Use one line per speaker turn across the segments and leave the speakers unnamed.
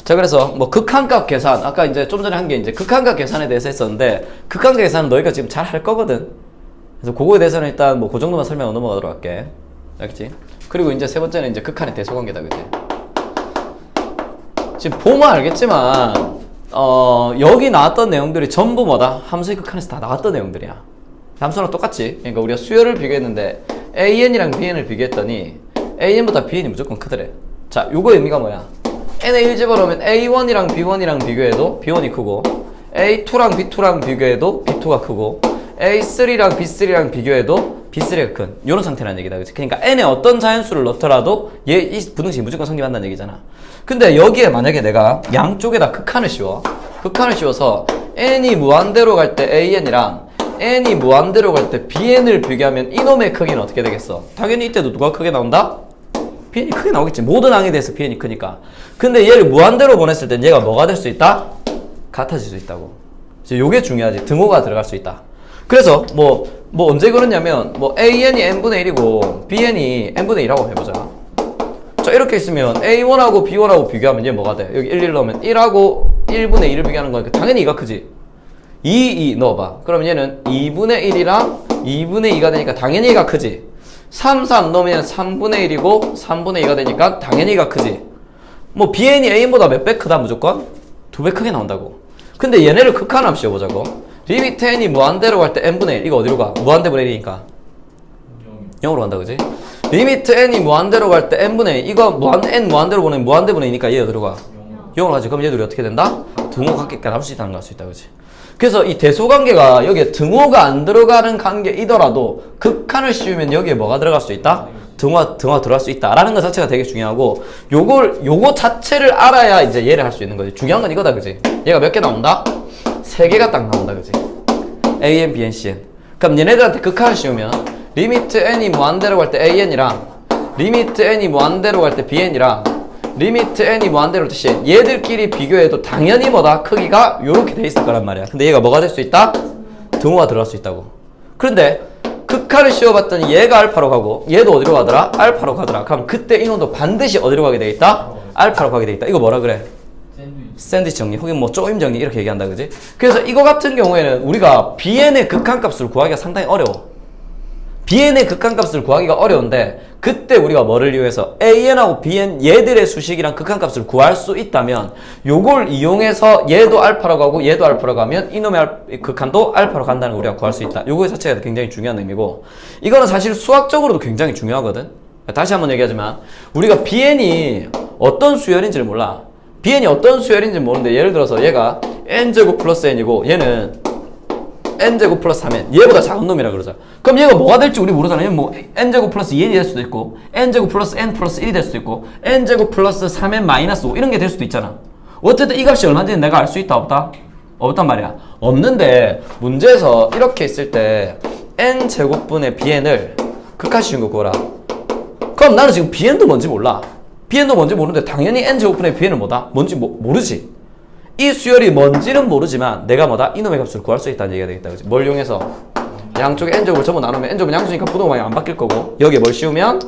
자, 그래서 뭐 극한값 계산, 아까 이제 좀 전에 한 게 이제 극한값 계산에 대해서 했었는데, 극한값 계산은 너희가 지금 잘 할 거거든. 그래서 그거에 대해서는 일단 뭐 그 정도만 설명하고 넘어가도록 할게. 알겠지? 그리고 이제 세 번째는 이제 극한의 대소관계다, 그지? 지금 보면 알겠지만, 여기 나왔던 내용들이 전부 뭐다? 함수의 극한에서 다 나왔던 내용들이야. 함수랑 똑같지? 그러니까 우리가 수열을 비교했는데, AN이랑 BN을 비교했더니, AN보다 BN이 무조건 크더래. 자, 요거 의미가 뭐야? n의 1 집어넣으면 A1이랑 B1이랑 비교해도 B1이 크고, A2랑 B2랑 비교해도 B2가 크고, A3랑 B3랑 비교해도 B3가 큰 요런 상태라는 얘기다, 그치? 그러니까 n에 어떤 자연수를 넣더라도 이 부등식이 무조건 성립한다는 얘기잖아. 근데 여기에 만약에 내가 양쪽에다 극한을 씌워, 극한을 씌워서 n이 무한대로 갈 때 AN이랑 n이 무한대로 갈 때 BN을 비교하면 이놈의 크기는 어떻게 되겠어? 당연히 이때도 누가 크게 나온다? BN이 크게 나오겠지. 모든 항에 대해서 BN이 크니까. 근데 얘를 무한대로 보냈을 땐 얘가 뭐가 될 수 있다? 같아질 수 있다고. 요게 중요하지. 등호가 들어갈 수 있다. 그래서 뭐 언제 그러냐면 뭐 AN이 n분의 1이고 BN이 n분의 2라고 해보자. 자, 이렇게 있으면 A1하고 B1하고 비교하면 얘 뭐가 돼? 여기 1 넣으면 1하고 1분의 2를 비교하는 거니까 당연히 2가 크지. 2 넣어봐. 그럼 얘는 2분의 1이랑 2분의 2가 되니까 당연히 2가 크지. 3 넣으면 3분의 1이고 3분의 2가 되니까 당연히 2가 크지. 뭐 BN이 A보다 몇 배 크다 무조건? 2배 크게 나온다고. 근데 얘네를 극한함 씌워보자고. 리미트 n이 무한대로 갈 때 n분의 1 이거 어디로 가? 무한대분의 1이니까 0으로 간다, 그지? 리미트 n이 무한대로 갈 때 n분의 1 이거 n 무한대로 보내면 무한대분의 2니까 얘 어디로 가? 0으로 가지. 그럼 얘들이 어떻게 된다? 등호 관계가 나올 수 있다는 걸 알 수 있다, 그지? 그래서 이 대소관계가 여기에 등호가 안 들어가는 관계이더라도 극한을 씌우면 여기에 뭐가 들어갈 수 있다? 등호가 들어갈 수 있다라는 것 자체가 되게 중요하고, 요거 자체를 알아야 이제 얘를 할 수 있는 거지. 중요한 건 이거다, 그지? 얘가 몇 개 나온다? 3개가 딱 나온다, 그지? AN, BN, CN. 그럼 얘네들한테 극한을 씌우면 리미트 n이 무한대로 갈 때 AN이랑 리미트 n이 무한대로 갈 때 BN이랑 리미트 n이 무한대로 갈 때 CN, 얘들끼리 비교해도 당연히 뭐다? 크기가 요렇게 돼 있을 거란 말이야. 근데 얘가 뭐가 될 수 있다? 등호가 들어갈 수 있다고. 그런데 극한을 씌워봤더니 얘가 알파로 가고 얘도 어디로 가더라? 알파로 가더라. 그럼 그때 이놈도 반드시 어디로 가게 돼 있다? 알파로 가게 돼 있다. 이거 뭐라 그래? 샌드위치 정리 혹은 뭐 쪼임 정리 이렇게 얘기한다, 그지? 그래서 이거 같은 경우에는 우리가 BN의 극한값을 구하기가 상당히 어려워. BN의 극한값을 구하기가 어려운데 그때 우리가 뭐를 이용해서 AN하고 BN 얘들의 수식이랑 극한값을 구할 수 있다면 요걸 이용해서 얘도 알파로 가고 얘도 알파로 가면 이놈의 극한도 알파로 간다는 걸 우리가 구할 수 있다. 요거 자체가 굉장히 중요한 의미고, 이거는 사실 수학적으로도 굉장히 중요하거든. 다시 한번 얘기하지만 우리가 BN이 어떤 수열인지를 몰라. BN이 어떤 수열인지 모르는데 예를 들어서 얘가 n제곱 플러스 n이고 얘는 n제곱 플러스 3n, 얘보다 작은 놈이라 그러자. 그럼 얘가 뭐가 될지 우리 모르잖아. 얘는 뭐 n제곱 플러스 2n이 될 수도 있고 n제곱 플러스 n 플러스 1이 될 수도 있고 n제곱 플러스 3n 마이너스 5 이런 게 될 수도 있잖아. 어쨌든 이 값이 얼마인지는 내가 알 수 있다 없다? 없단 말이야. 없는데 문제에서 이렇게 있을 때 n제곱분의 bn을 극한 씌운 거 구하라. 그럼 나는 지금 bn도 뭔지 몰라. bn도 뭔지 모르는데 당연히 n제곱분의 bn은 뭐다? 뭔지 모르지. 이 수열이 뭔지는 모르지만 내가 뭐다? 이놈의 값을 구할 수 있다는 얘기가 되겠다, 그치? 뭘 이용해서? 양쪽에 n제곱을 전부 나누면 n제곱은 양수니까 부동방이 안 바뀔 거고 여기에 뭘 씌우면?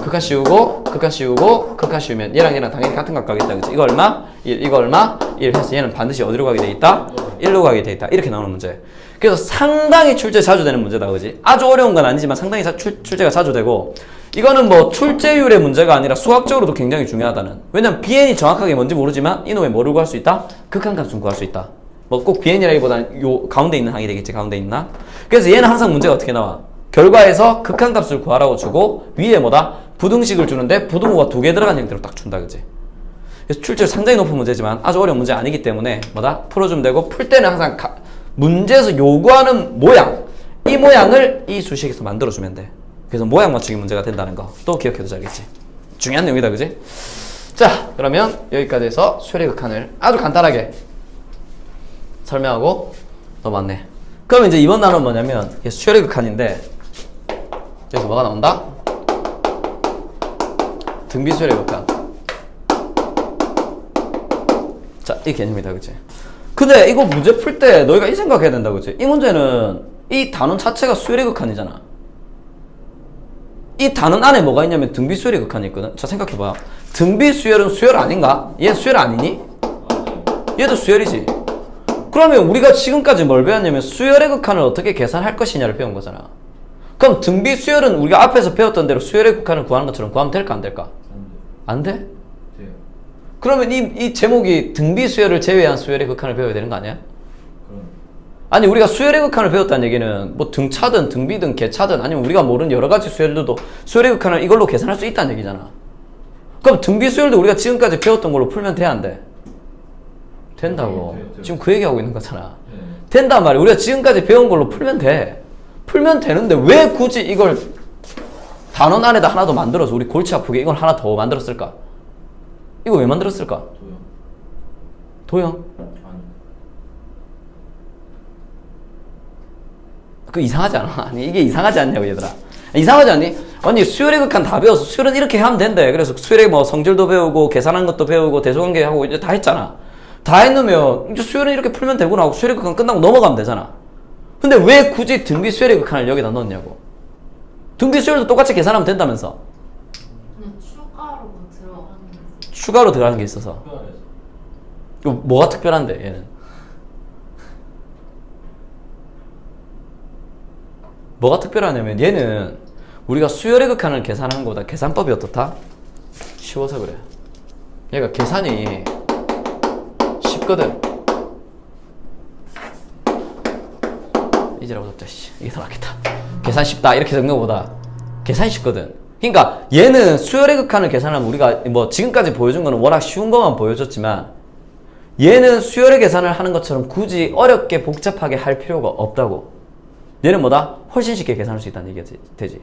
극한 씌우고 극한 씌우고 극한 씌우면 얘랑 당연히 같은 값 가겠다, 그치? 이거 얼마? 1, 이거 얼마? 1 해서 얘는 반드시 어디로 가게 돼 있다? 1로 가게 돼 있다. 이렇게 나오는 문제. 그래서 상당히 출제 자주 되는 문제다, 그치? 아주 어려운 건 아니지만 상당히 출제가 자주 되고, 이거는 뭐 출제율의 문제가 아니라 수학적으로도 굉장히 중요하다는. 왜냐면 BN이 정확하게 뭔지 모르지만 이놈의 뭐를 구할 수 있다? 극한값을 구할 수 있다. 뭐 꼭 BN이라기보다는 요 가운데 있는 항이 되겠지. 가운데 있나? 그래서 얘는 항상 문제가 어떻게 나와? 결과에서 극한값을 구하라고 주고 위에 뭐다? 부등식을 주는데 부등호가 2개 들어간 형태로 딱 준다, 그치? 그래서 출제율 상당히 높은 문제지만 아주 어려운 문제 아니기 때문에 뭐다? 풀어주면 되고, 풀 때는 항상 문제에서 요구하는 모양, 이 모양을 이 수식에서 만들어주면 돼. 그래서 모양 맞추기 문제가 된다는 거 또 기억해두자겠지. 중요한 내용이다, 그지? 자, 그러면 여기까지 해서 수열의 극한을 아주 간단하게 설명하고 넘어왔네. 그럼 이제 이번 단어는 뭐냐면 수열의 극한인데 여기서 뭐가 나온다? 등비수열의 극한. 자, 이 개념이다, 그치? 근데 이거 문제 풀 때 너희가 이 생각해야 된다, 그치? 이 문제는 이 단원 자체가 수열의 극한이잖아. 이 단원 안에 뭐가 있냐면 등비 수열의 극한이 있거든. 자, 생각해봐. 등비 수열은 수열 아닌가? 얘 수열 아니니? 얘도 수열이지. 그러면 우리가 지금까지 뭘 배웠냐면 수열의 극한을 어떻게 계산할 것이냐를 배운 거잖아. 그럼 등비 수열은 우리가 앞에서 배웠던 대로 수열의 극한을 구하는 것처럼 구하면 될까 안 될까? 안 돼?
돼요.
그러면 이 제목이 등비 수열을 제외한 수열의 극한을 배워야 되는 거 아니야?
그럼
아니 우리가 수열의 극한을 배웠다는 얘기는 뭐 등차든 등비든 개차든 아니면 우리가 모르는 여러 가지 수열들도 수열의 극한을 이걸로 계산할 수 있다는 얘기잖아. 그럼 등비 수열도 우리가 지금까지 배웠던 걸로 풀면 돼 안 돼? 된다고.
돼요.
지금 그 얘기하고 있는 거잖아.
네.
된단 말이야. 우리가 지금까지 배운 걸로 풀면 돼. 풀면 되는데 왜 굳이 이걸 단원 안에다 하나 더 만들어서 우리 골치 아프게 이걸 하나 더 만들었을까? 이거 왜 만들었을까?
도요.
도형?
아니.
그 이상하지 않아? 아니 이게 이상하지 않냐고 얘들아. 이상하지 않니? 아니 수열의 극한 다 배웠어. 수열은 이렇게 하면 된대. 그래서 수열의 뭐 성질도 배우고 계산하는 것도 배우고 대소관계 하고 이제 다 했잖아. 다 했으면 이제 수열은 이렇게 풀면 되구나 하고 수열의 극한 끝나고 넘어가면 되잖아. 근데 왜 굳이 등비 수열의 극한을 여기다 넣었냐고. 등비 수열도 똑같이 계산하면 된다면서.
그냥 추가로 뭐 들어가는 게 있어요.
추가로 들어가는 게 있어서.
특별해서.
이거 뭐가 특별한데 얘는? 뭐가 특별하냐면 얘는 우리가 수열의 극한을 계산하는 것보다 계산법이 어떻다? 쉬워서 그래. 얘가 계산이 쉽거든. 이제라고 잡자. 이게 더 낫겠다. 계산 쉽다 이렇게 적는 것보다 계산이 쉽거든. 그러니까 얘는 수열의 극한을 계산하면 우리가 뭐 지금까지 보여준 거는 워낙 쉬운 것만 보여줬지만 얘는 수열의 계산을 하는 것처럼 굳이 어렵게 복잡하게 할 필요가 없다고. 얘는 뭐다? 훨씬 쉽게 계산할 수 있다는 얘기가 되지.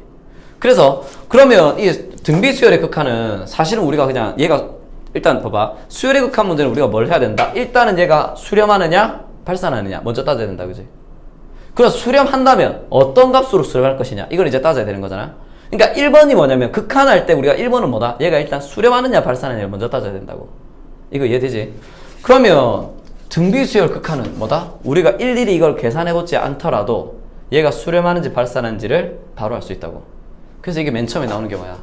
그래서 그러면 이 등비 수열의 극한은 사실은 우리가 그냥 얘가 일단 봐봐. 수열의 극한 문제는 우리가 뭘 해야 된다? 일단은 얘가 수렴하느냐 발산하느냐 먼저 따져야 된다. 그지? 그럼 수렴한다면 어떤 값으로 수렴할 것이냐 이걸 이제 따져야 되는 거잖아. 그러니까 1번이 뭐냐면 극한할 때 우리가 1번은 뭐다? 얘가 일단 수렴하느냐 발산하느냐를 먼저 따져야 된다고. 이거 이해되지? 그러면 등비 수열 극한은 뭐다? 우리가 일일이 이걸 계산해보지 않더라도 얘가 수렴하는지 발산하는지를 바로 알 수 있다고. 그래서 이게 맨 처음에 나오는 게 뭐야?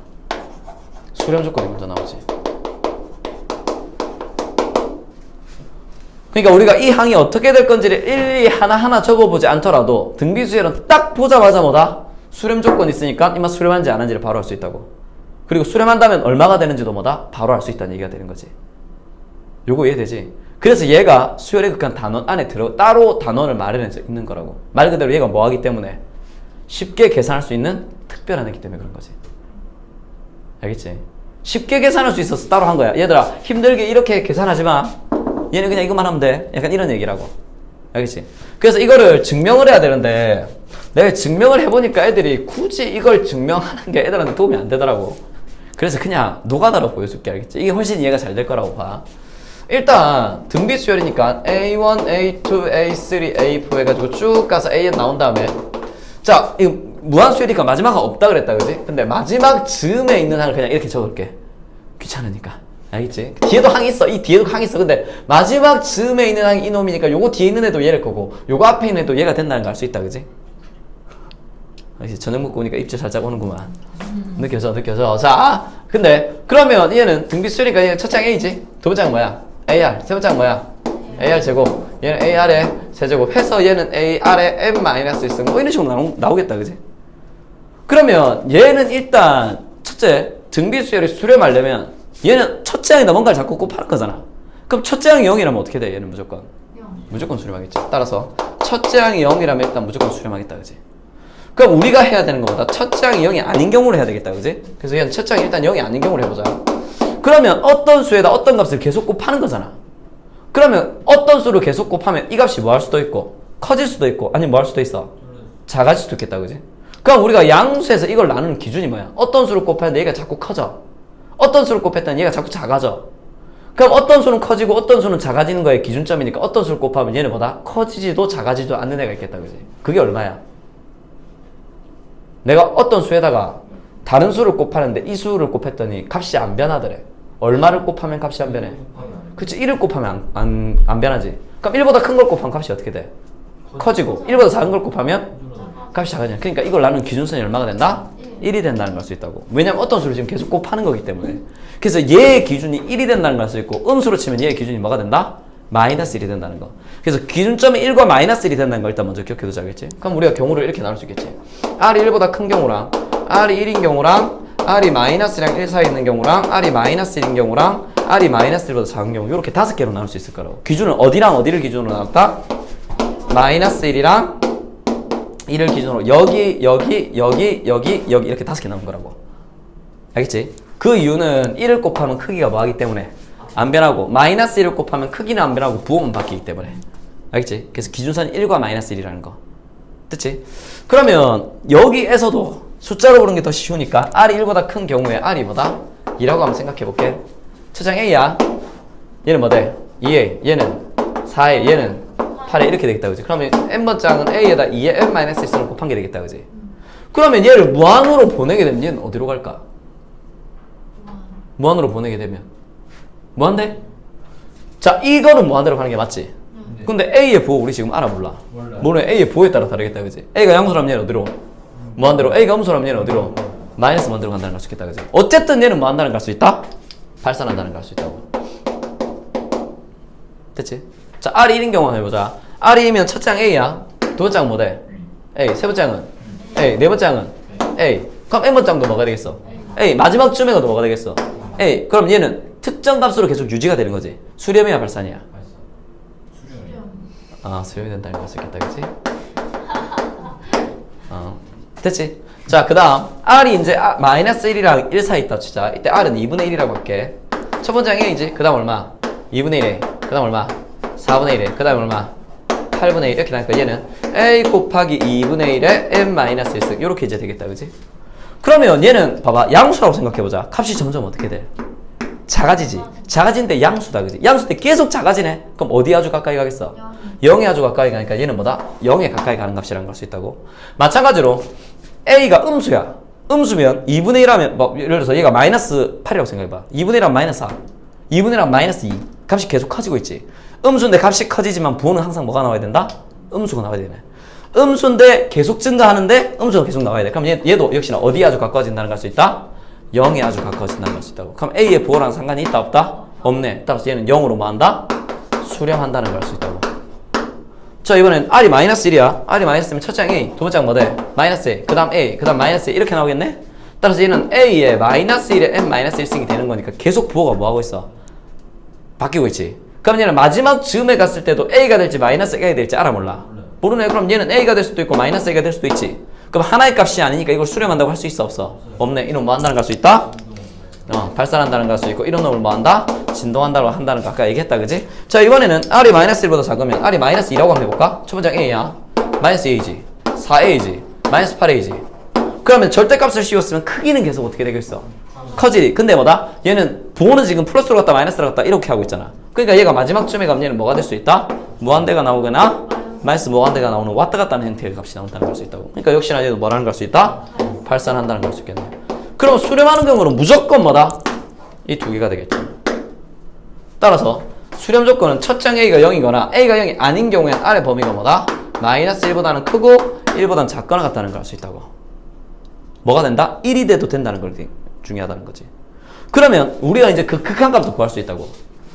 수렴 조건이 먼저 나오지. 그러니까 우리가 이 항이 어떻게 될 건지를 일일이 하나하나 적어보지 않더라도 등비 수열은 딱 보자마자 뭐다? 수렴 조건이 있으니까 이만 수렴한지 안 한지를 바로 알 수 있다고. 그리고 수렴한다면 얼마가 되는지도 뭐다? 바로 알 수 있다는 얘기가 되는 거지. 요거 이해되지? 그래서 얘가 수열의 극한 단원 안에 따로 단원을 마련해서 있는 거라고. 말 그대로 얘가 뭐 하기 때문에? 쉽게 계산할 수 있는 특별한 애기 때문에 그런 거지. 알겠지? 쉽게 계산할 수 있어서 따로 한 거야. 얘들아 힘들게 이렇게 계산하지 마. 얘는 그냥 이것만 하면 돼. 약간 이런 얘기라고. 알겠지? 그래서 이거를 증명을 해야 되는데 내가 증명을 해보니까 애들이 굳이 이걸 증명하는 게 애들한테 도움이 안 되더라고. 그래서 그냥 노가다로 보여줄게. 알겠지? 이게 훨씬 이해가 잘 될 거라고 봐. 일단 등비 수열이니까 A1, A2, A3, A4 해가지고 쭉 가서 AN 나온 다음에 자 이거 무한 수열이니까 마지막 항 없다 그랬다 그지? 근데 마지막 즈음에 있는 항을 그냥 이렇게 적을게. 귀찮으니까. 알겠지? 뒤에도 항이 있어. 이 뒤에도 항이 있어. 근데 마지막 즈음에 있는 항이 이놈이니까 요거 뒤에 있는 애도 얘를 거고 요거 앞에 있는 애도 얘가 된다는 걸 알 수 있다 그지? 알겠지? 저녁 먹고 오니까 입질 살짝 오는구만. 느껴져. 자 근데 그러면 얘는 등비 수열이니까 얘는 첫째 항 A지? 두 번째 항 뭐야? AR. 세 번째 항 뭐야? AR 제곱. 얘는 AR의 세제곱 해서 얘는 AR의 M-1 뭐 이런 식으로 나오겠다 그지? 그러면 얘는 일단 첫째 등비 수열이 수렴하려면 얘는 첫째 항에다 뭔가를 자꾸 곱하는 거잖아. 그럼 첫째 항이 0이라면 어떻게 돼? 얘는 무조건 무조건 수렴하겠지. 따라서 첫째 항이 0이라면 일단 무조건 수렴하겠다 그지? 그럼 우리가 해야 되는 것보다 첫째 항이 0이 아닌 경우로 해야 되겠다 그지? 그래서 얘는 첫째 항이 일단 0이 아닌 경우로 해보자. 그러면 어떤 수에다 어떤 값을 계속 곱하는 거잖아. 그러면 어떤 수를 계속 곱하면 이 값이 뭐 할 수도 있고 커질 수도 있고 아니면 뭐 할 수도 있어? 작아질 수도 있겠다 그지? 그럼 우리가 양수에서 이걸 나누는 기준이 뭐야? 어떤 수를 곱했는데 얘가 자꾸 커져. 어떤 수를 곱했더니 얘가 자꾸 작아져. 그럼 어떤 수는 커지고 어떤 수는 작아지는 거에 기준점이니까 어떤 수를 곱하면 얘는 뭐다? 커지지도 작아지지도 않는 애가 있겠다 그지? 그게 얼마야? 내가 어떤 수에다가 다른 수를 곱하는데 이 수를 곱했더니 값이 안 변하더래. 얼마를 곱하면 값이 안 변해? 그치? 1을 곱하면 안 변하지. 그럼 1보다 큰 걸 곱하면 값이 어떻게 돼? 커지고 1보다 작은 걸 곱하면 값이 작아지냐. 그러니까 이걸 나누는 기준선이 얼마가 된다? 1이 된다는 걸 수 있다고. 왜냐면 어떤 수를 지금 계속 곱하는 거기 때문에. 그래서 얘의 기준이 1이 된다는 걸 수 있고 음수로 치면 얘의 기준이 뭐가 된다? 마이너스 1이 된다는 거. 그래서 기준점이 1과 마이너스 1이 된다는 걸 일단 먼저 기억해두자, 알겠지? 그럼 우리가 경우를 이렇게 나눌 수 있겠지. R이 1보다 큰 경우랑 R이 1인 경우랑 R이 마이너스랑 1 사이에 있는 경우랑 R이 마이너스 1인 경우랑 R이 마이너스 1보다 작은 경우 이렇게 5개로 나눌 수 있을 거라고. 기준은 어디랑 어디를 기준으로 나눴다? 마이너스 1이랑 1을 기준으로 여기 이렇게 5개 나눈 거라고. 알겠지? 그 이유는 1을 곱하면 크기가 뭐하기 때문에 안 변하고 마이너스 1을 곱하면 크기는 안 변하고 부호만 바뀌기 때문에. 알겠지? 그래서 기준선이 1과 마이너스 1이라는 거. 됐지? 그러면 여기에서도 숫자로 보는 게 더 쉬우니까 R이 1보다 큰 경우에 R이 뭐다? 2라고 한번 생각해 볼게. 초장 A야. 얘는 뭐대? 2A. 얘는 4A. 얘는 8에 이렇게 되겠다, 그지? 그러면 n번장은 A에다 2에 n-1을 곱한 게 되겠다, 그지? 그러면 얘를 무한으로 보내게 되면 얘는 어디로 갈까? 무한으로 보내게 되면 무한대? 자, 이거는 무한대로 가는 게 맞지? 근데 A의 부호 우리 지금 알아 몰라? 몰라. A의 부호에 따라 다르겠다, 그지? A가 양수라면 얘는 어디로? 무한대로. A가 음수라면 얘는 어디로? 마이너스 무한대로 간다는 걸 수 있겠다, 그지? 어쨌든 얘는 무한대로 갈 수 있다? 발산한다는 걸 할 수 있다고. 됐지? 자, R이 1인 경우 한번 해보자. R이 2면 첫 장 A야. 두 번째는 뭐돼? A. 세 번째는 A. 네 번째는 A. 그럼 n번장도 뭐가 되겠어? A. 마지막 쯤에가 뭐가 되겠어? A. 그럼 얘는 특정 값으로 계속 유지가 되는 거지. 수렴이야, 발산이야? 아, 수렴이 된다는 걸 수 있겠다, 그치? 됐지? 자, 그 다음 R이 이제 마이너스 1이랑 1 사이 있다 치자. 이때 R은 2분의 1이라고 할게. 첫 번째 A이지? 그 다음 얼마? 2분의 1에. 그 다음 얼마? 4분의 1에. 그 다음 얼마? 8분의 1 이렇게 나니까 얘는 A 곱하기 2분의 1에 n-1승 이렇게 이제 되겠다, 그지? 그러면 얘는 봐봐, 양수라고 생각해보자. 값이 점점 어떻게 돼? 작아지지. 작아지는데 양수다, 그지? 양수 때 계속 작아지네. 그럼 어디 아주 가까이 가겠어? 0에 아주 가까이 가니까 얘는 뭐다? 0에 가까이 가는 값이라는 걸 수 있다고. 마찬가지로 A가 음수야. 음수면 2분의 1하면 뭐 예를 들어서 얘가 마이너스 8이라고 생각해봐. 2분의 1하면 마이너스 4, 2분의 1하면 마이너스 2. 값이 계속 커지고 있지. 음수인데 값이 커지지만 부호는 항상 뭐가 나와야 된다? 음수가 나와야 되네. 음수인데 계속 증가하는데 음수가 계속 나와야 돼. 그럼 얘도 역시나 어디에 아주 가까워진다는 걸 수 있다? 0에 아주 가까워진다는 걸 수 있다고. 그럼 A의 부호랑 상관이 있다 없다? 없네. 따라서 얘는 0으로 뭐 한다? 수렴한다는 걸 수 있다고. 자, 이번엔 R이 마이너스 1이야. R이 마이너스 1면 첫째 A, 두 번째는 뭐돼? 마이너스 A, 그 다음 A, 그 다음 마이너스 A 이렇게 나오겠네? 따라서 얘는 A의 마이너스 1에 n-1승이 되는 거니까 계속 부호가 뭐 하고 있어? 바뀌고 있지. 그럼 얘는 마지막 즈음에 갔을 때도 A가 될지 마이너스 A가 될지 알아 몰라? 모르네. 그럼 얘는 A가 될 수도 있고 마이너스 A가 될 수도 있지. 그럼 하나의 값이 아니니까 이걸 수렴한다고 할 수 있어 없어? 없네. 이놈 뭐 한다는 걸 수 있다? 발산한다는 걸 수 있고 이런 놈을 뭐 한다? 진동한다고 한다는 거 아까 얘기했다, 그지? 자, 이번에는 R이 마이너스 1보다 작으면 R이 마이너스 2라고 한번 해볼까? 첫 번째 A야. 마이너스 A지. 4A지. 마이너스 8A지. 그러면 절대값을 씌웠으면 크기는 계속 어떻게 되겠어? 커지지. 근데 뭐다? 얘는 부호는 지금 플러스로 갔다 마이너스로 갔다 이렇게 하고 있잖아. 그러니까 얘가 마지막쯤에 가면 얘는 뭐가 될 수 있다? 무한대가 나오거나 마이너스 무한대가 나오는 왔다 갔다 하는 형태의 값이 나온다는 걸 수 있다고. 그러니까 역시나 얘도 뭐라는 걸 수 있다? 발산한다는 걸 수 있겠네. 그럼 수렴하는 경우는 무조건 뭐다? 이 두 개가 되겠죠. 따라서 수렴 조건은 첫 장 A가 0이거나 A가 0이 아닌 경우엔 R의 범위가 뭐다? 마이너스 1보다는 크고 1보다는 작거나 같다는 걸 알 수 있다고. 뭐가 된다? 1이 돼도 된다는 걸 중요하다는 거지. 그러면 우리가 이제 그 극한값도 구할 수 있다고.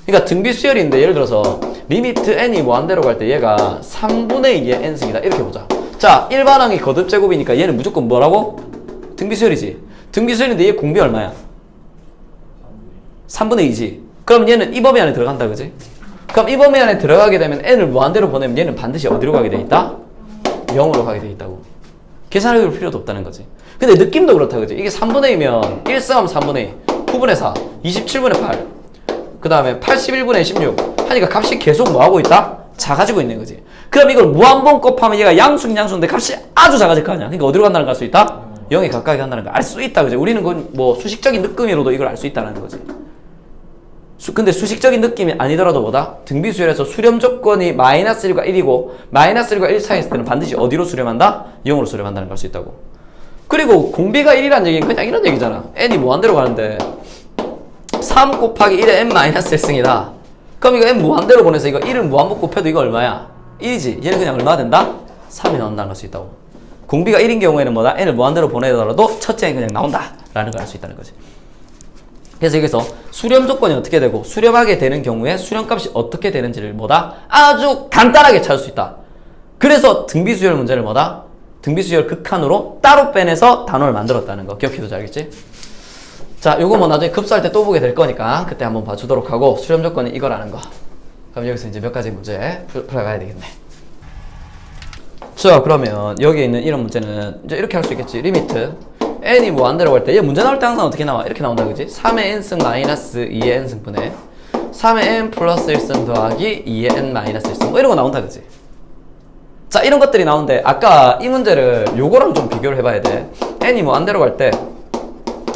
그러니까 등비 수열인데 예를 들어서 리미트 n이 무한대로 갈 때 얘가 3분의 2의 n승이다 이렇게 보자. 자, 일반항이 거듭 제곱이니까 얘는 무조건 뭐라고? 등비 수열이지. 등비 수열인데 얘 공비 얼마야? 3분의 2지. 그럼 얘는 이 범위 안에 들어간다, 그지? 그럼 이 범위 안에 들어가게 되면 n을 무한대로 보내면 얘는 반드시 어디로 가게 돼 있다? 0으로 가게 돼 있다고. 계산해 볼 필요도 없다는 거지. 근데 느낌도 그렇다, 그지? 이게 3분의 2면 1 쓰면 3분의 2, 9분의 4, 27분의 8, 그 다음에 81분의 16 하니까 값이 계속 뭐 하고 있다? 작아지고 있는 거지. 그럼 이걸 무한번 곱하면 얘가 양수긴 양수인데 값이 아주 작아질 거 아니야. 그러니까 어디로 간다는 걸 알 수 있다? 0에 가까이 간다는 걸 알 수 있다, 그지? 우리는 그건 뭐 수식적인 느낌으로도 이걸 알 수 있다는 거지. 근데 수식적인 느낌이 아니더라도 뭐다? 등비수열에서 수렴 조건이 마이너스 1과 1이고 마이너스 1과 1 사이에 있을 때는 반드시 어디로 수렴한다? 0으로 수렴한다는 걸 알 수 있다고. 그리고 공비가 1이라는 얘기는 그냥 이런 얘기잖아. n이 무한대로 가는데 3 곱하기 1에 n-1승이다. 그럼 이거 n 무한대로 보내서 이거 1을 무한번 곱해도 이거 얼마야? 1이지. 얘는 그냥 얼마 된다? 3이 나온다는 걸 수 있다고. 공비가 1인 경우에는 뭐다? n을 무한대로 보내더라도 첫째 n 그냥 나온다 라는 걸 알 수 있다는 거지. 그래서 여기서 수렴 조건이 어떻게 되고 수렴하게 되는 경우에 수렴값이 어떻게 되는지를 뭐다? 아주 간단하게 찾을 수 있다. 그래서 등비수열 문제를 뭐다? 등비수열 극한으로 따로 빼내서 단원을 만들었다는 거 기억해두자. 알겠지? 자, 요거 뭐 나중에 급수할 때 또 보게 될 거니까 그때 한번 봐주도록 하고 수렴 조건이 이거라는 거. 그럼 여기서 이제 몇 가지 문제 풀어가야 되겠네. 자, 그러면 여기 있는 이런 문제는 이제 이렇게 할 수 있겠지. 리미트 n이 무한대로 갈 때 얘 문제 나올 때 항상 어떻게 나와? 이렇게 나온다, 그지? 3의 n승 마이너스 2의 n승분의 3의 n 플러스 1승 더하기 2의 n 마이너스 1승 뭐 이런 거 나온다, 그지? 자, 이런 것들이 나오는데 아까 이 문제를 요거랑 좀 비교를 해봐야 돼. n이 무한대로 갈 때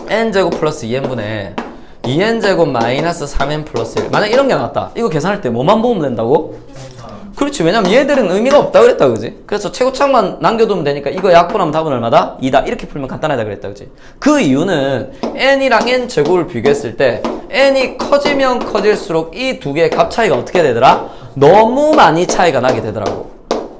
n제곱 플러스 2n분의 2n제곱 마이너스 3n 플러스 1 만약 이런 게 나왔다. 이거 계산할 때 뭐만 보면 된다고? 그렇지. 왜냐면 얘들은 의미가 없다 그랬다, 그지? 그래서 최고창만 남겨두면 되니까 이거 약분하면 답은 얼마다? 2다. 이렇게 풀면 간단하다 그랬다, 그지? 그 이유는 n이랑 n 제곱을 비교했을 때 n이 커지면 커질수록 이 두 개의 값 차이가 어떻게 되더라? 너무 많이 차이가 나게 되더라고.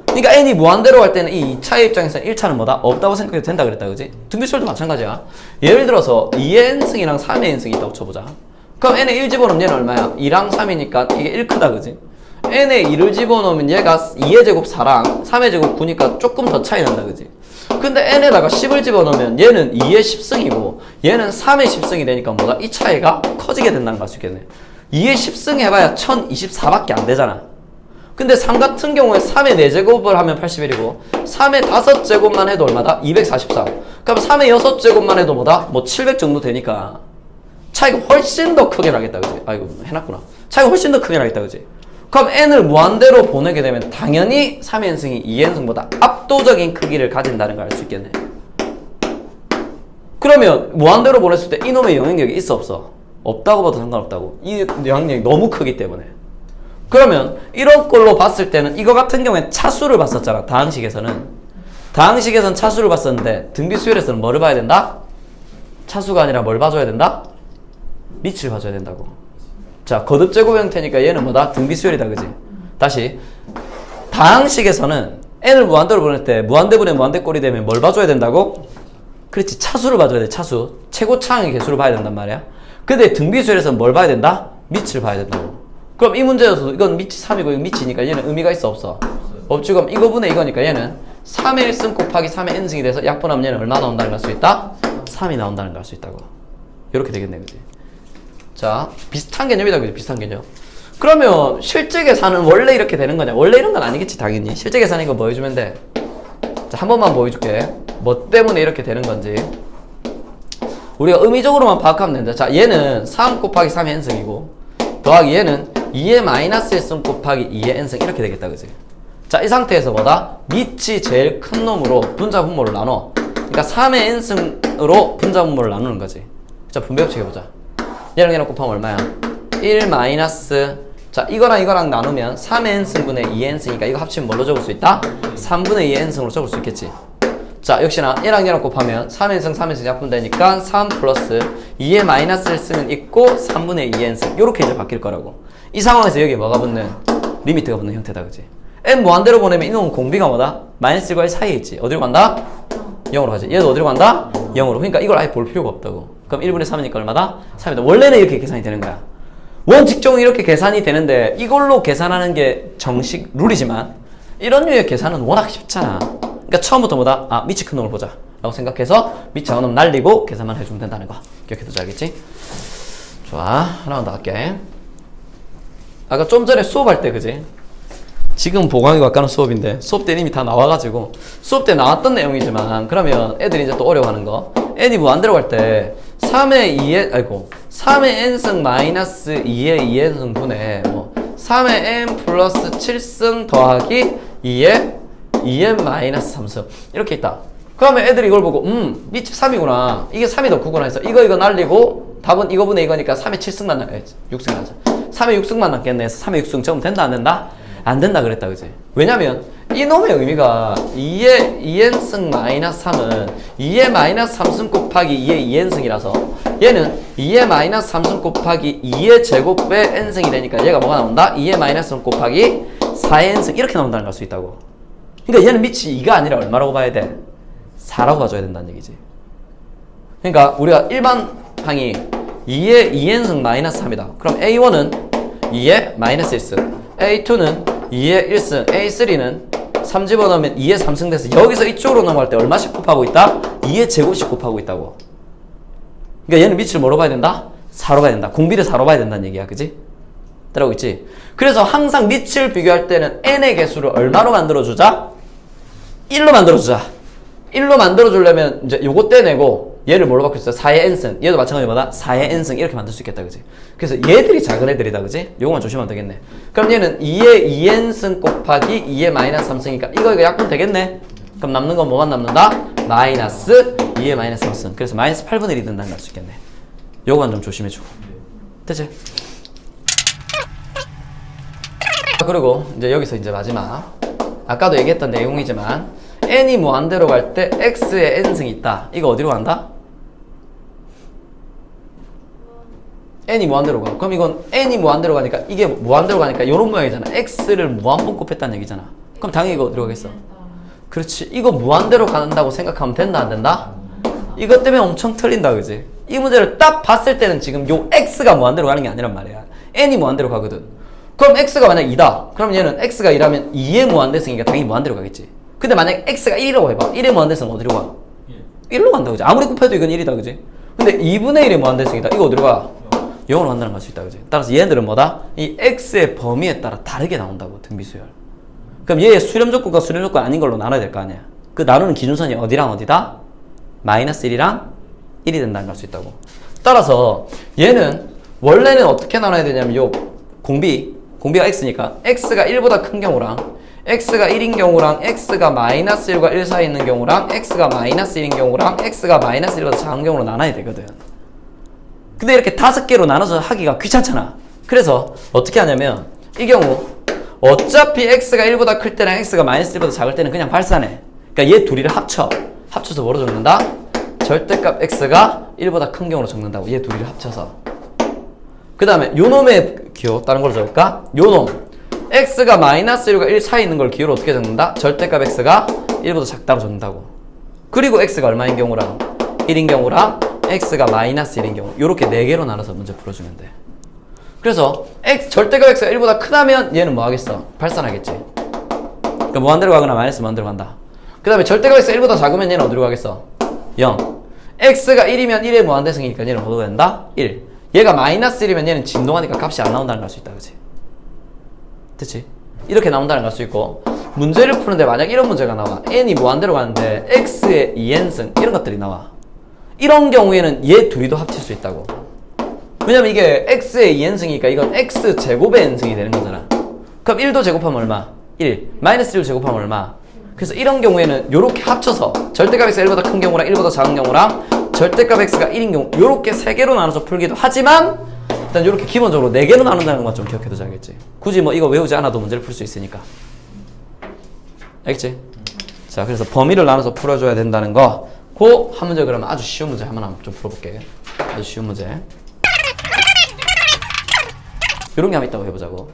그러니까 n이 무한대로 갈 때는 이 2차의 입장에서는 1차는 뭐다? 없다고 생각해도 된다 그랬다, 그지? 등비수열도 마찬가지야. 예를 들어서 2의 n승이랑 3의 n승이 있다고 쳐보자. 그럼 n에 1 집어넣으면 얘는 얼마야? 2랑 3이니까 이게 1 크다, 그지? n에 2를 집어넣으면 얘가 2의 제곱 4랑 3의 제곱 9니까 조금 더 차이 난다, 그지? 근데 n에다가 10을 집어넣으면 얘는 2의 10승이고 얘는 3의 10승이 되니까 뭐다? 이 차이가 커지게 된다는 걸 알 수 있겠네. 2의 10승 해봐야 1024밖에 안 되잖아. 근데 3 같은 경우에 3의 4제곱을 하면 81이고 3의 5제곱만 해도 얼마다? 244. 그럼 3의 6제곱만 해도 뭐다? 뭐 700 정도 되니까 차이가 훨씬 더 크게 나겠다, 그지? 아이고, 해놨구나. 차이가 훨씬 더 크게 나겠다, 그지? 그럼 n을 무한대로 보내게 되면 당연히 3의 n승이 2의 n승보다 압도적인 크기를 가진다는 걸 알 수 있겠네. 그러면 무한대로 보냈을 때 이놈의 영향력이 있어 없어? 없다고 봐도 상관없다고. 이 영향력이 너무 크기 때문에. 그러면 이런 걸로 봤을 때는 이거 같은 경우엔 차수를 봤었잖아. 다항식에서는 차수를 봤었는데 등비수열에서는 뭐를 봐야 된다? 차수가 아니라 뭘 봐줘야 된다? 밑을 봐줘야 된다고. 자, 거듭 제곱 형태니까 얘는 뭐다? 등비수열이다, 그지? 다시 다항식에서는 n을 무한대로 보낼 때 무한대분의 무한대꼴이 되면 뭘 봐줘야 된다고? 그렇지, 차수를 봐줘야 돼. 차수 최고차항의 개수를 봐야 된단 말이야. 근데 등비수열에서는 뭘 봐야 된다? 밑을 봐야 된다고. 그럼 이 문제에서도 이건 밑이 3이고 이건 밑이니까 얘는 의미가 있어 없어? 없지. 그럼 이거분의 이거니까 얘는 3의 1승 곱하기 3의 n승이 돼서 약분하면 얘는 얼마 나온다는 걸 알 수 있다? 3이 나온다는 걸 알 수 있다고. 이렇게 되겠네, 그지? 자, 비슷한 개념이다, 그지? 비슷한 개념. 그러면 실제 계산은 원래 이렇게 되는 거냐? 원래 이런 건 아니겠지, 당연히. 실제 계산은 이거 뭐 해주면 돼? 자, 한 번만 보여줄게. 뭐 때문에 이렇게 되는 건지. 우리가 의미적으로만 파악하면 된다. 자, 얘는 3 곱하기 3의 n승이고 더하기 얘는 2의 마이너스 1승 곱하기 2의 n승 이렇게 되겠다, 그지? 자, 이 상태에서 뭐다? 밑이 제일 큰 놈으로 분자 분모를 나눠. 그러니까 3의 n승으로 분자 분모를 나누는 거지. 자, 분배 법칙 해보자. 얘랑 얘랑 곱하면 얼마야? 1 마이너스, 자, 이거랑 나누면 3의 n승분의 2의 n승이니까 이거 합치면 뭘로 적을 수 있다? 3분의 2의 n승으로 적을 수 있겠지. 자, 역시나 얘랑 곱하면 3의 n승 3의 n승 약분되니까 3 플러스 2의 마이너스 1승은 있고 3분의 2의 n승 요렇게 이제 바뀔 거라고. 이 상황에서 여기에 뭐가 붙는? 리미트가 붙는 형태다, 그지? n 무한대로 보내면 이놈은 공비가 뭐다? 마이너스 1과 1 사이에 있지. 어디로 간다? 0으로 가지. 얘도 어디로 간다? 0으로. 그러니까 이걸 아예 볼 필요가 없다고. 그럼 1분의 3이니까 얼마다? 3이다. 원래는 이렇게 계산이 되는 거야. 원칙적으로 이렇게 계산이 되는데 이걸로 계산하는 게 정식 룰이지만 이런 류의 계산은 워낙 쉽잖아. 그러니까 처음부터 뭐다? 아, 밑이 큰 놈을 보자 라고 생각해서 밑이 작은 놈 날리고 계산만 해주면 된다는 거 기억해두자, 알겠지? 좋아, 하나만 더 할게. 아까 좀 전에 수업할 때, 그지? 지금 보강이고 아까는 수업인데 수업 때 이미 다 나와가지고 수업 때 나왔던 내용이지만 그러면 애들이 이제 또 어려워하는 거, n이 무한대로 갈 때 3의 n승 마이너스 2의 2n승 분의 뭐 3의 n 플러스 7승 더하기 2의 2n 마이너스 3승 이렇게 있다. 그러면 애들이 이걸 보고 밑이 3이구나, 이게 3이 더 크구나 해서 이거 날리고 답은 이거분의 이거니까 3의 7승만 남겠지. 6승 나자. 3의 6승만 남겠네 해서 3의 6승 적으면 된다 안 된다? 안 된다 그랬다, 그지? 왜냐면 이놈의 의미가 2의 2n승 마이너스 3은 2의 마이너스 3승 곱하기 2의 2n승이라서 얘는 2의 마이너스 3승 곱하기 2의 제곱의 n승이 되니까 얘가 뭐가 나온다? 2의 마이너스 3 곱하기 4의 n승 이렇게 나온다는 걸 알 수 있다고. 그러니까 얘는 밑이 2가 아니라 얼마라고 봐야 돼? 4라고 가져야 된다는 얘기지. 그러니까 우리가 일반 항이 2의 2n승 마이너스 3이다. 그럼 A1은 2의 마이너스 1승, A2는 2의 1승, A3는 3 집어넣으면 2의 3승 돼서 여기서 이쪽으로 넘어갈 때 얼마씩 곱하고 있다? 2의 제곱씩 곱하고 있다고. 그러니까 얘는 밑을 뭐로 봐야 된다? 4로 봐야 된다. 공비를 4로 봐야 된다는 얘기야. 그지? 따라오고 있지? 그래서 항상 밑을 비교할 때는 n의 개수를 얼마로 만들어주자? 1로 만들어주자. 1로 만들어주려면 이제 요거 떼내고 얘를 뭘로 바뀌었어? 4의 n승. 얘도 마찬가지로 뭐다? 4의 n승 이렇게 만들 수 있겠다. 그지? 그래서 얘들이 작은 애들이다. 그지? 요거만 조심하면 되겠네. 그럼 얘는 2의 2n승 곱하기 2의 마이너스 3승이니까 이거 약분 되겠네? 그럼 남는 건 뭐만 남는다? 마이너스 2의 마이너스 3승. 그래서 마이너스 8분의 1이 된다는 걸 알 수 있겠네. 요거만 좀 조심해주고. 됐지? 그리고 이제 여기서 이제 마지막. 아까도 얘기했던 내용이지만 n이 무한대로 갈 때 x의 n승이 있다. 이거 어디로 간다? n이 무한대로 가. 그럼 이건 n이 무한대로 가니까 이게 무한대로 가니까 이런 모양이잖아. x를 무한번 곱했다는 얘기잖아. 그럼 당연히 이거 어디로 가겠어? 그렇지. 이거 무한대로 간다고 생각하면 된다 안 된다? 이것 때문에 엄청 틀린다. 그지? 이 문제를 딱 봤을 때는 지금 요 x가 무한대로 가는 게 아니란 말이야. n이 무한대로 가거든. 그럼 x가 만약 2다. 그럼 얘는 x가 2라면 2의 무한대승이니까 당연히 무한대로 가겠지. 근데 만약 x가 1이라고 해봐. 1의 무한대승은 어디로 가? 1로 간다. 그지? 아무리 곱해도 이건 1이다. 그지? 근데 2분의 1의 무한대승이다. 이거 어디로 가? 0으로 간다는 걸 수 있다. 그지? 따라서 얘네들은 뭐다? 이 x의 범위에 따라 다르게 나온다고. 등비수열. 그럼 얘의 수렴 조건과 수렴 조건 아닌 걸로 나눠야 될 거 아니야. 그 나누는 기준선이 어디랑 어디다? 마이너스 1이랑 1이 된다는 걸 수 있다고. 따라서 얘는 원래는 어떻게 나눠야 되냐면 요 공비가 x니까 x가 1보다 큰 경우랑 x가 1인 경우랑 x가 마이너스 1과 1 사이에 있는 경우랑 x가 마이너스 1인 경우랑 x가 마이너스 1보다 작은 경우로 나눠야 되거든. 근데 이렇게 5개로 나눠서 하기가 귀찮잖아. 그래서 어떻게 하냐면 이 경우 어차피 x가 1보다 클 때랑 x가 마이너스 1보다 작을 때는 그냥 발산해. 그러니까 얘 둘이를 합쳐서 뭐로 적는다? 절대값 x가 1보다 큰 경우로 적는다고. 얘 둘이를 합쳐서. 그 다음에 요놈의 기호 다른 걸로 적을까? 요놈 x가 마이너스 1과 1 사이에 있는 걸 기호로 어떻게 적는다? 절대값 x가 1보다 작다고 적는다고. 그리고 x가 얼마인 경우랑 1인 경우랑 x가 마이너스 1인 경우 요렇게 4개로 나눠서 문제 풀어주면 돼. 그래서 절대값 x가 1보다 크다면 얘는 뭐 하겠어? 발산하겠지. 그러니까 무한대로 가거나 마이너스 무한대로 간다. 그 다음에 절대값 x가 1보다 작으면 얘는 어디로 가겠어? 0. x가 1이면 1의 무한대승이니까 얘는 뭐가 된다? 1. 얘가 마이너스 1이면 얘는 진동하니까 값이 안 나온다는 걸 알 수 있다. 그치? 됐지? 이렇게 나온다는 걸 알 수 있고, 문제를 푸는데 만약 이런 문제가 나와. n이 무한대로 가는데 x의 2n승 이런 것들이 나와. 이런 경우에는 얘 둘이도 합칠 수 있다고. 왜냐면 이게 x의 2n승이니까 이건 x제곱의 n승이 되는 거잖아. 그럼 1도 제곱하면 얼마? 1. 마이너스 1 제곱하면 얼마? 그래서 이런 경우에는 요렇게 합쳐서 절대값 x가 1보다 큰 경우랑 1보다 작은 경우랑 절대값 x가 1인 경우 요렇게 3개로 나눠서 풀기도 하지만 일단 요렇게 기본적으로 4개로 나눈다는 것만 좀 기억해두자겠지. 굳이 뭐 이거 외우지 않아도 문제를 풀 수 있으니까. 알겠지? 자, 그래서 범위를 나눠서 풀어줘야 된다는 거. 그 한 문제 그러면 아주 쉬운 문제 한번 좀 풀어볼게. 아주 쉬운 문제. 요런 게 한번 있다고 해보자고.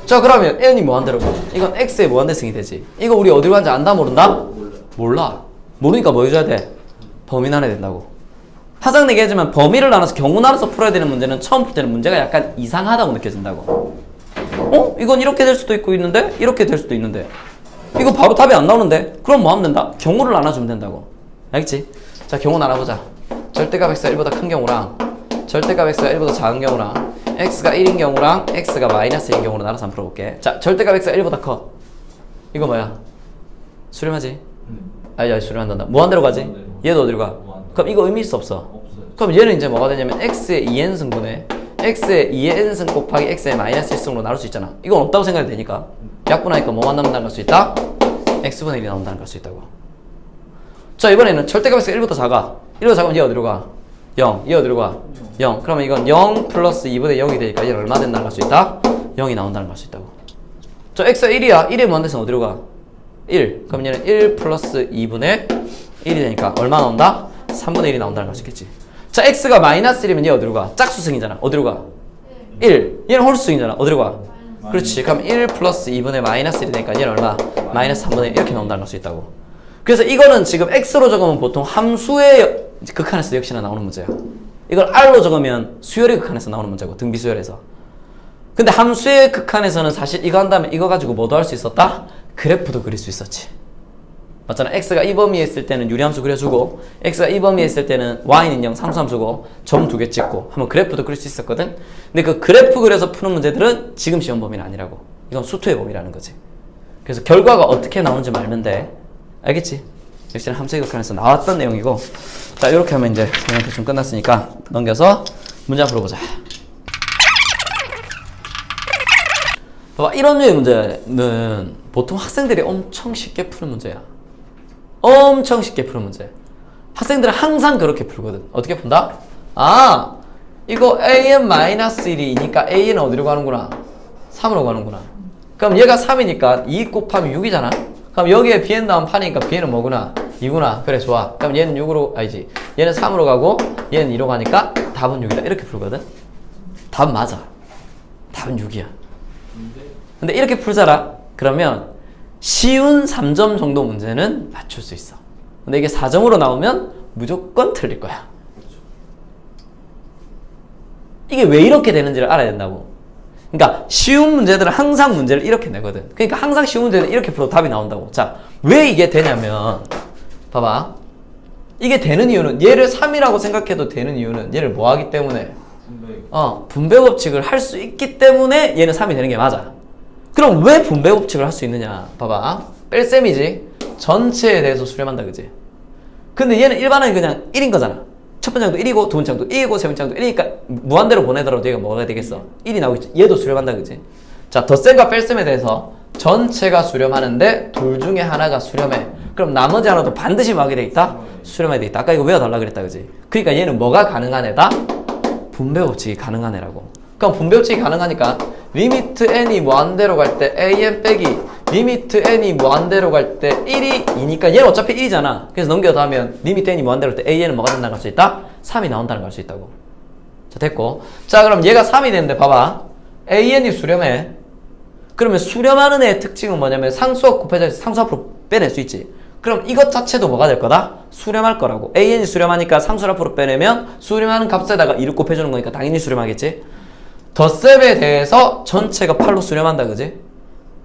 자, 그러면 n이 무한대로 가. 이건 x의 무한대승이 되지. 이거 우리 어디로 간지 안다 모른다? 몰라. 모르니까 뭐 해줘야 돼? 범위 나눠야 된다고. 항상 얘기하지만 범위를 나눠서 경우 나눠서 풀어야 되는 문제는 처음 풀 때는 문제가 약간 이상하다고 느껴진다고. 이건 이렇게 될 수도 있고 있는데 이렇게 될 수도 있는데 이거 바로 답이 안 나오는데 그럼 뭐 하면 된다? 경우를 나눠주면 된다고. 알겠지? 자, 경우 나눠보자. 절대값 x가 1보다 큰 경우랑 절대값 x가 1보다 작은 경우랑 x가 1인 경우랑 x가 마이너스 1인 경우로 나눠서 한번 풀어볼게. 자, 절대값 x가 1보다 커. 이거 뭐야? 수렴하지? 아니, 수렴한다. 무한대로 가지? 얘도 어디로 가? 그럼 이거 의미 있어 없어? 그럼 얘는 이제 뭐가 되냐면 x의 2n승분의 x의 2의 n승 곱하기 x의 마이너스 1승으로 나눌 수 있잖아. 이건 없다고 생각이 되니까 약분하니까 뭐만 남는다는 걸 수 있다? x분의 1이 나온다는 걸 수 있다고. 자, 이번에는 절대값 x가 1보다 작아. 1보다 작으면 얘 어디로 가? 0. 얘 어디로 가? 0. 그러면 이건 0 플러스 2분의 0이 되니까 얘는 얼마 된다는 걸 알 수 있다? 0이 나온다는 걸 알 수 있다고. 자, x가 1이야. 1의 무한대승 어디로 가? 1. 그럼 얘는 1 플러스 2분의 1이 되니까 얼마 나온다? 3분의 1이 나온다는 걸 알 수 있겠지. 자, x가 마이너스 1이면 얘 어디로 가? 짝수승이잖아. 어디로 가? 1. 얘는 홀수승이잖아. 어디로 가? 그렇지. 그럼 1 플러스 2분의 마이너스 1이 되니까 얘는 얼마? 마이너스 3분의 1 이렇게 나온다는 걸 수 있다고. 그래서 이거는 지금 x로 적으면 보통 함수의 극한에서 역시나 나오는 문제야. 이걸 r로 적으면 수열의 극한에서 나오는 문제고, 등비수열에서. 근데 함수의 극한에서는 사실 이거 한 다음에 이거 가지고 뭐도 할 수 있었다? 그래프도 그릴 수 있었지. 맞잖아. x가 이 범위에 있을 때는 유리함수 그려주고, x가 이 범위에 있을 때는 y는 0 상수함수고, 점 2개 찍고 하면 그래프도 그릴 수 있었거든. 근데 그 그래프 그려서 푸는 문제들은 지금 시험 범위는 아니라고. 이건 수투의 범위라는 거지. 그래서 결과가 어떻게 나오는지 알면 돼. 알겠지? 역시나 함수의 극한에서 나왔던 내용이고, 자, 이렇게 하면 이제 설명 대충 끝났으니까 넘겨서 문제 한번 풀어보자. 봐봐, 이런 류의 문제는 보통 학생들이 엄청 쉽게 푸는 문제야. 엄청 쉽게 푸는 문제. 학생들은 항상 그렇게 풀거든. 어떻게 푼다? 아, 이거 an-1이니까 a는 어디로 가는구나? 3으로 가는구나. 그럼 얘가 3이니까 2 곱하면 6이잖아. 그럼 여기에 bn 다음 판이니까 bn은 뭐구나? 2구나. 그래, 좋아. 그럼 얘는 6으로, 아니지. 얘는 3으로 가고 얘는 2로 가니까 답은 6이다. 이렇게 풀거든. 답 맞아. 답은 6이야. 근데 이렇게 풀자라. 그러면 쉬운 3점 정도 문제는 맞출 수 있어. 근데 이게 4점으로 나오면 무조건 틀릴 거야. 이게 왜 이렇게 되는지를 알아야 된다고. 그러니까 쉬운 문제들은 항상 문제를 이렇게 내거든. 그러니까 항상 쉬운 문제는 이렇게 풀어도 답이 나온다고. 자, 왜 이게 되냐면 봐봐. 이게 되는 이유는 얘를 3이라고 생각해도 되는 이유는 얘를 뭐 하기 때문에 분배 법칙을 할 수 있기 때문에 얘는 3이 되는 게 맞아. 그럼 왜 분배 법칙을 할 수 있느냐? 봐봐. 뺄셈이지. 전체에 대해서 수렴한다, 그지? 근데 얘는 일반은 그냥 1인 거잖아. 첫 번째 항도 1이고 두 번째 항도 1이고 세 번째 항도 1이니까 무한대로 보내더라도 얘가 뭐가 되겠어? 1이 나오겠지. 얘도 수렴한다, 그지? 자, 덧셈과 뺄셈에 대해서 전체가 수렴하는데 둘 중에 하나가 수렴해. 그럼 나머지 하나도 반드시 뭐 하게 돼 있다? 수렴하게 돼 있다. 아까 이거 외워달라 그랬다, 그지? 그러니까 얘는 뭐가 가능한 애다? 분배 법칙이 가능한 애라고. 그럼 분배 법칙이 가능하니까 리미트 n이 무한대로 갈 때 an 빼기 리미트 n이 무한대로 갈 때 1이 2니까 얘는 어차피 1이잖아. 그래서 넘겨서 하면 리미트 n이 무한대로 갈 때 an은 뭐가 된다는 걸 알 수 있다? 3이 나온다는 걸 알 수 있다고. 자, 됐고. 자, 그럼 얘가 3이 되는데 봐봐. an이 수렴해. 그러면 수렴하는 애의 특징은 뭐냐면 상수와 곱해져서 상수 앞으로 빼낼 수 있지. 그럼 이것 자체도 뭐가 될 거다? 수렴할 거라고. an이 수렴하니까 상수를 앞으로 빼내면 수렴하는 값에다가 2를 곱해주는 거니까 당연히 수렴하겠지. 덧셈에 대해서 전체가 8로 수렴한다, 그지?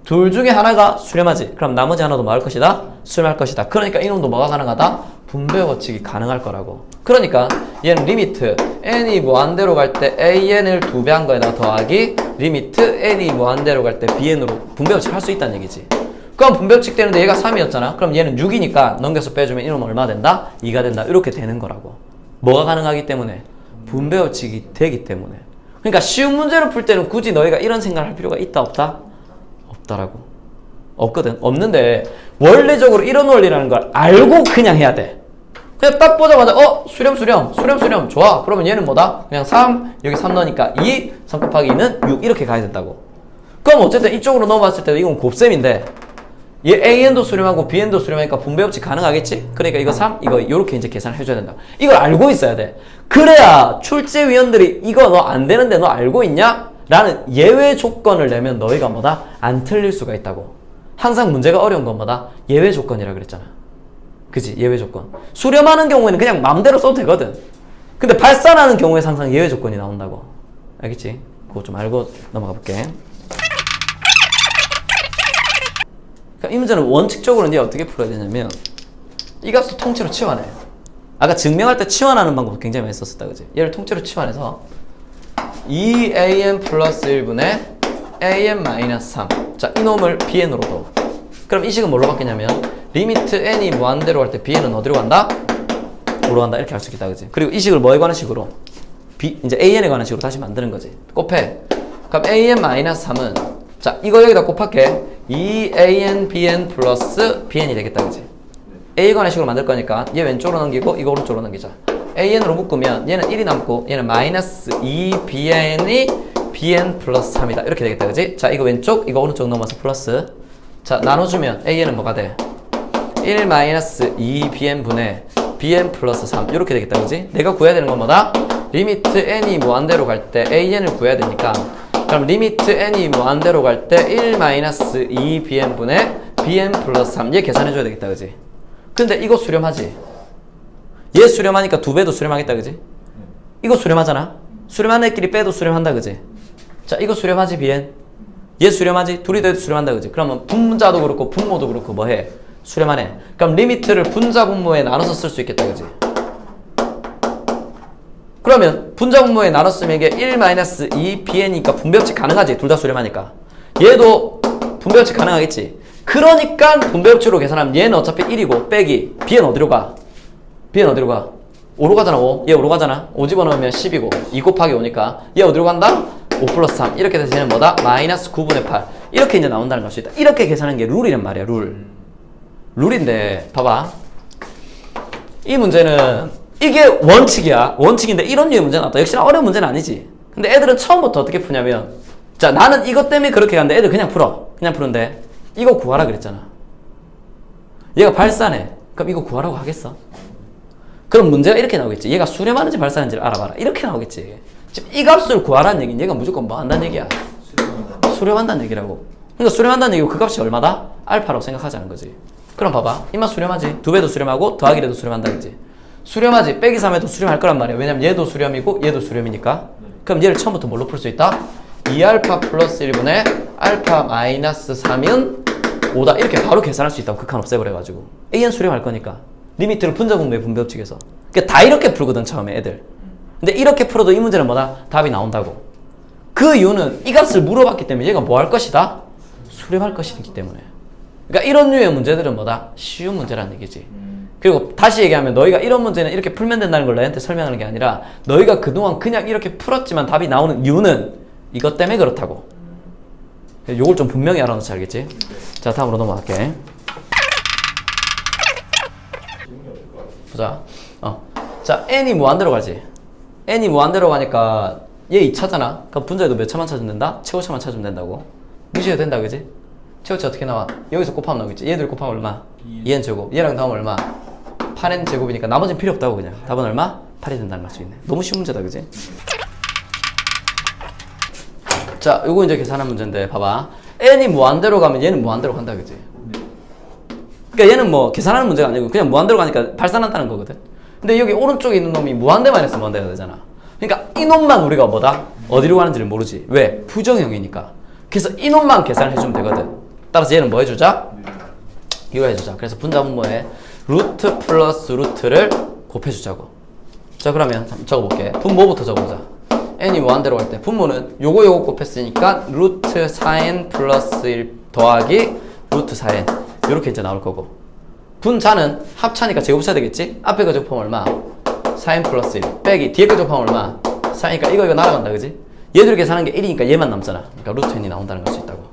둘 중에 하나가 수렴하지. 그럼 나머지 하나도 뭐 할 것이다? 수렴할 것이다. 그러니까 이놈도 뭐가 가능하다? 분배 법칙이 가능할 거라고. 그러니까 얘는 리미트 n이 무한대로 갈 때 an을 2배 한 거에다가 더하기 리미트 n이 무한대로 갈 때 bn으로 분배 법칙 할 수 있다는 얘기지. 그럼 분배 법칙 되는데 얘가 3이었잖아. 그럼 얘는 6이니까 넘겨서 빼주면 이놈은 얼마 된다? 2가 된다. 이렇게 되는 거라고. 뭐가 가능하기 때문에? 분배 법칙이 되기 때문에. 그러니까 쉬운 문제를 풀 때는 굳이 너희가 이런 생각을 할 필요가 있다 없다? 없다라고. 없거든. 없는데 원래적으로 이런 원리라는 걸 알고 그냥 해야 돼. 그냥 딱 보자마자 수렴 좋아. 그러면 얘는 뭐다? 그냥 3 여기 3 넣으니까 2 3 곱하기 2는 6 이렇게 가야 된다고. 그럼 어쨌든 이쪽으로 넘어갔을 때도 이건 곱셈인데 얘 AN도 수렴하고 BN도 수렴하니까 분배 법칙 가능하겠지? 그러니까 이거 3, 이거 이렇게 이제 계산을 해줘야 된다. 이걸 알고 있어야 돼. 그래야 출제위원들이 이거 너 안 되는데 너 알고 있냐? 라는 예외 조건을 내면 너희가 뭐다? 안 틀릴 수가 있다고. 항상 문제가 어려운 건 뭐다? 예외 조건이라 그랬잖아. 그지? 예외 조건. 수렴하는 경우에는 그냥 마음대로 써도 되거든. 근데 발산하는 경우에 항상 예외 조건이 나온다고. 알겠지? 그거 좀 알고 넘어가 볼게. 이 문제는 원칙적으로 이제 어떻게 풀어야 되냐면 이 값을 통째로 치환해. 아까 증명할 때 치환하는 방법 굉장히 많이 썼었다, 그지? 얘를 통째로 치환해서 2an 플러스 1분의 an 마이너스 3. 자, 이놈을 bn으로 둬. 그럼 이 식은 뭘로 바뀌냐면 리미트 n이 무한대로 갈 때 bn은 어디로 간다? 5로 간다. 이렇게 할 수 있다, 그지? 그리고 이 식을 뭐에 관한 식으로? 이제 an에 관한 식으로 다시 만드는 거지. 곱해. 그럼 an 마이너스 3은 자, 이거 여기다 곱할게. 2an bn 플러스 bn이 되겠다, 그지? a 관의 식으로 만들 거니까 얘 왼쪽으로 넘기고 이거 오른쪽으로 넘기자. an으로 묶으면 얘는 1이 남고 얘는 마이너스 2bn이 bn 플러스 3이다. 이렇게 되겠다, 그지? 자, 이거 왼쪽, 이거 오른쪽 넘어서 플러스. 자, 나눠주면 an은 뭐가 돼? 1 마이너스 2bn 분의 bn 플러스 3 이렇게 되겠다, 그지? 내가 구해야 되는 건 뭐다? 리미트 n이 무한대로 갈 때 an을 구해야 되니까 그럼 리미트 n이 무한대로 갈 때 1 마이너스 2bn 분의 bn 플러스 3 얘 계산해줘야 되겠다, 그지? 근데 이거 수렴하지. 얘 수렴하니까 두 배도 수렴하겠다, 그지? 이거 수렴하잖아. 수렴하는 애끼리 빼도 수렴한다, 그지? 자, 이거 수렴하지, Bn. 얘 수렴하지. 둘이 더해도 수렴한다, 그지? 그러면 분자도 그렇고 분모도 그렇고 뭐해? 수렴하네. 그럼 리미트를 분자 분모에 나눠서 쓸 수 있겠다, 그지? 그러면 분자 분모에 나눠 쓰면 이게 1-2 Bn이니까 분배법칙 가능하지. 둘 다 수렴하니까. 얘도 분배법칙 가능하겠지. 그러니까 분배법칙으로 계산하면 얘는 어차피 1이고 빼기 Bn 어디로 가? Bn 어디로 가? 5로 가잖아. 5. 얘 5로 가잖아. 5 집어넣으면 10이고 2 곱하기 5니까 얘 어디로 간다? 5 플러스 3. 이렇게 돼서 얘는 뭐다? 마이너스 9분의 8. 이렇게 이제 나온다는 걸 수 있다. 이렇게 계산하는 게 룰이란 말이야. 룰인데 봐봐. 이 문제는 이게 원칙이야. 원칙인데 이런 류의 문제는 없다. 역시나 어려운 문제는 아니지. 근데 애들은 처음부터 어떻게 푸냐면 자, 나는 이것 때문에 그렇게 갔는데 애들 그냥 풀어. 그냥 푸는데 이거 구하라 그랬잖아. 얘가 발산해. 그럼 이거 구하라고 하겠어? 그럼 문제가 이렇게 나오겠지. 얘가 수렴하는지 발산하는지를 알아봐라. 이렇게 나오겠지. 지금 이 값을 구하라는 얘기는 얘가 무조건 뭐 한다는 얘기야? 수렴한다는 얘기라고. 그러니까 수렴한다는 얘기고 그 값이 얼마다? 알파라고 생각하자는 거지. 그럼 봐봐. 이만 수렴하지. 두 배도 수렴하고 더하기라도 수렴한다 그지? 수렴하지. 빼기 3에도 수렴할 거란 말이야. 왜냐면 얘도 수렴이고 얘도 수렴이니까. 그럼 얘를 처음부터 뭘로 풀 수 있다? 2알파 플러스 1분의 알파 마이너스 3은 5다. 이렇게 바로 계산할 수 있다고 극한 없애버려가지고. AN 수렴할 거니까. 리미트를 분자 분모의 분배법칙에서. 그러니까 다 이렇게 풀거든 처음에 애들. 근데 이렇게 풀어도 이 문제는 뭐다? 답이 나온다고. 그 이유는 이 값을 물어봤기 때문에 얘가 뭐 할 것이다? 수렴할 것이기 때문에. 그러니까 이런 류의 문제들은 뭐다? 쉬운 문제라는 얘기지. 그리고 다시 얘기하면 너희가 이런 문제는 이렇게 풀면 된다는 걸 너희한테 설명하는 게 아니라 너희가 그동안 그냥 이렇게 풀었지만 답이 나오는 이유는 이것 때문에 그렇다고. 요걸 좀 분명히 알아놓지 알겠지? 자, 다음으로 넘어갈게. 보자. 자, n이 무한대로 가지. n이 무한대로 가니까 얘 2차잖아. 그럼 분자에도 몇 차만 찾으면 된다? 최고차만 찾으면 된다고. 무시해도 된다, 그지? 최고차 어떻게 나와? 여기서 곱하면 나오겠지. 얘들 곱하면 얼마? 2n 제곱. 얘랑 다음 얼마? 8n 제곱이니까 나머지는 필요 없다고 그냥. 답은 얼마? 8이 된다는 걸 수 있네. 너무 쉬운 문제다, 그지? 자, 요거 이제 계산한 문제인데 봐봐. n이 무한대로 가면 얘는 무한대로 간다, 그지? 그러니까 얘는 뭐 계산하는 문제가 아니고 그냥 무한대로 가니까 발산한다는 거거든. 근데 여기 오른쪽에 있는 놈이 무한대만 해서 무한대가 되잖아. 그러니까 이 놈만 우리가 뭐다? 어디로 가는지를 모르지. 왜? 부정형이니까. 그래서 이 놈만 계산해주면 되거든. 따라서 얘는 뭐 해주자? 이거 해주자. 그래서 분자 분모에 루트 플러스 루트를 곱해주자고. 자, 그러면 적어볼게. 분모부터 적어보자. n이 무한대로 갈 때 분모는 요거 곱했으니까 루트 4n 플러스 1 더하기 루트 4n 요렇게 이제 나올 거고, 분자는 합차니까 제곱차 되겠지? 앞에 거 곱하면 얼마? 4n 플러스 1 빼기 뒤에 거 곱하면 얼마? 4니까 이거 날아간다, 그지? 얘들 계산한 게 1이니까 얘만 남잖아. 그러니까 루트 n이 나온다는 걸 수 있다고.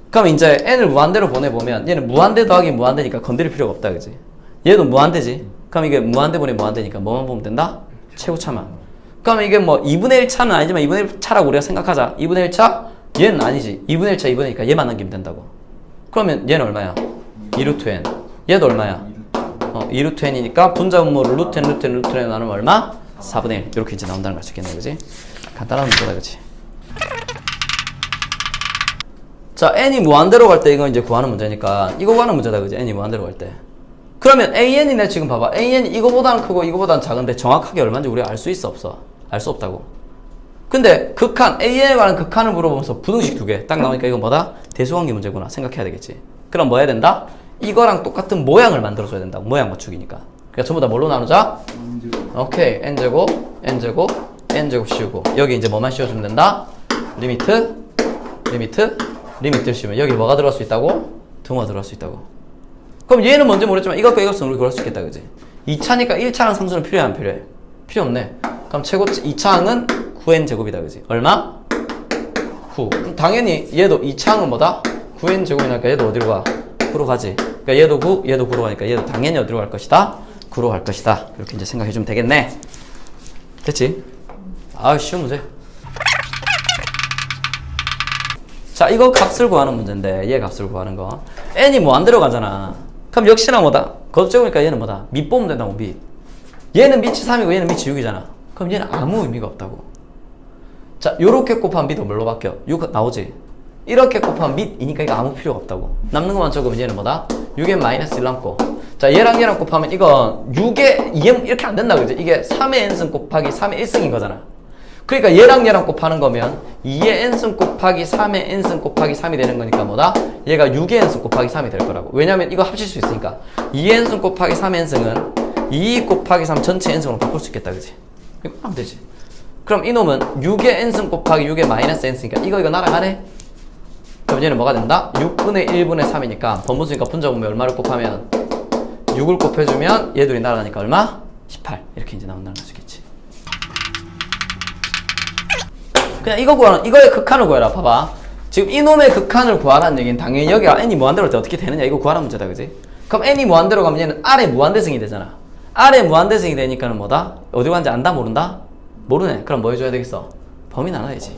그럼 이제 n을 무한대로 보내보면 얘는 무한대 더하기 무한대니까 건드릴 필요가 없다, 그지? 얘도 무한대지? 그럼 이게 무한대 보내 무한대니까 뭐만 보면 된다? 최고차만. 그럼 이게 뭐 2분의 1차는 아니지만 2분의 1차라고 우리가 생각하자. 2분의 1차? 얘는 아니지. 2분의 1차 2분의니까 얘만 남기면 된다고. 그러면 얘는 얼마야? 2루트 n. 얘도 얼마야? 2루트 n이니까 분자 분모를 루트 n 나누면 얼마? 4분의 1. 이렇게 이제 나온다는 걸 알 수 있겠네, 그지? 간단한 문제다, 그지? 자, n이 무한대로 갈 때 이거 이제 구하는 문제니까 이거 구하는 문제다, 그지? n이 무한대로 갈 때. 그러면 an이네. 지금 봐봐. an이 이거보다는 크고 이거보다는 작은데 정확하게 얼마인지 우리가 알 수 있어, 없어? 알 수 없다고. 근데 극한, an에 관한 극한을 물어보면서 부등식 두 개 딱 나오니까 이건 뭐다? 대수관계 문제구나 생각해야 되겠지. 그럼 뭐 해야 된다? 이거랑 똑같은 모양을 만들어줘야 된다. 모양 맞추기니까. 그러니까 전부 다 뭘로 나누자? 오케이. n제곱, n제곱, n제곱 씌우고 여기 이제 뭐만 씌워주면 된다? 리미트를 씌우면 여기 뭐가 들어갈 수 있다고? 등호가 들어갈 수 있다고. 그럼 얘는 뭔지 모르겠지만 이것과 이것은 우리 구할 수 있겠다, 그지? 2차니까 1차랑 상수는 필요해, 안 필요해? 필요 없네. 그럼 최고 2차항은 9n 제곱이다, 그지? 얼마? 9. 당연히 얘도 2차항은 뭐다? 9n 제곱이니까 얘도 어디로 가? 9로 가지. 그러니까 얘도 9, 얘도 9로 가니까 얘도 당연히 어디로 갈 것이다? 9로 갈 것이다. 이렇게 이제 생각해주면 되겠네. 됐지? 아, 쉬운 문제. 자, 이거 값을 구하는 문제인데 얘 값을 구하는 거. n이 뭐 안 들어가잖아. 그럼 역시나 뭐다? 곱제곱이니까 얘는 뭐다? 밑 보면 된다고, 밑. 얘는 밑이 3이고 얘는 밑이 6이잖아. 그럼 얘는 아무 의미가 없다고. 자, 요렇게 곱하면 밑도 뭘로 바뀌어? 6 나오지? 이렇게 곱하면 밑 2니까 이거 아무 필요가 없다고. 남는 것만 적으면 얘는 뭐다? 6n 마이너스 1 남고. 자, 얘랑 얘랑 곱하면 이건 6의 2n 이렇게 안 된다 그지? 이게 3의 n승 곱하기 3의 1승인 거잖아. 그러니까 얘랑 얘랑 곱하는 거면 2의 n승 곱하기 3의 n승 곱하기 3이 되는 거니까 뭐다? 얘가 6의 n승 곱하기 3이 될 거라고. 왜냐면 이거 합칠 수 있으니까 2의 n승 곱하기 3의 n승은 2 곱하기 3 전체 n승으로 바꿀 수 있겠다 그지? 이거 하면 되지. 그럼 이놈은 6의 n승 곱하기 6의 마이너스 n승이니까 이거 날아가네? 그럼 얘는 뭐가 된다? 6분의 1분의 3이니까 번분수니까 분자분면 얼마를 곱하면 6을 곱해주면 얘들이 날아가니까 얼마? 18 이렇게 이제 나온다는 걸 수있겠지. 그냥 이거 구하는, 이거의 극한을 구해라. 봐봐. 지금 이놈의 극한을 구하라는 얘기는 당연히 여기가 n이 무한대로 올 때 어떻게 되느냐 이거 구하라는 문제다 그지? 그럼 n이 무한대로 가면 얘는 R의 무한대승이 되잖아. R의 무한대승이 되니까는 뭐다? 어디로 가는지 안다 모른다? 모르네. 그럼 뭐 해줘야 되겠어? 범위 나눠야지.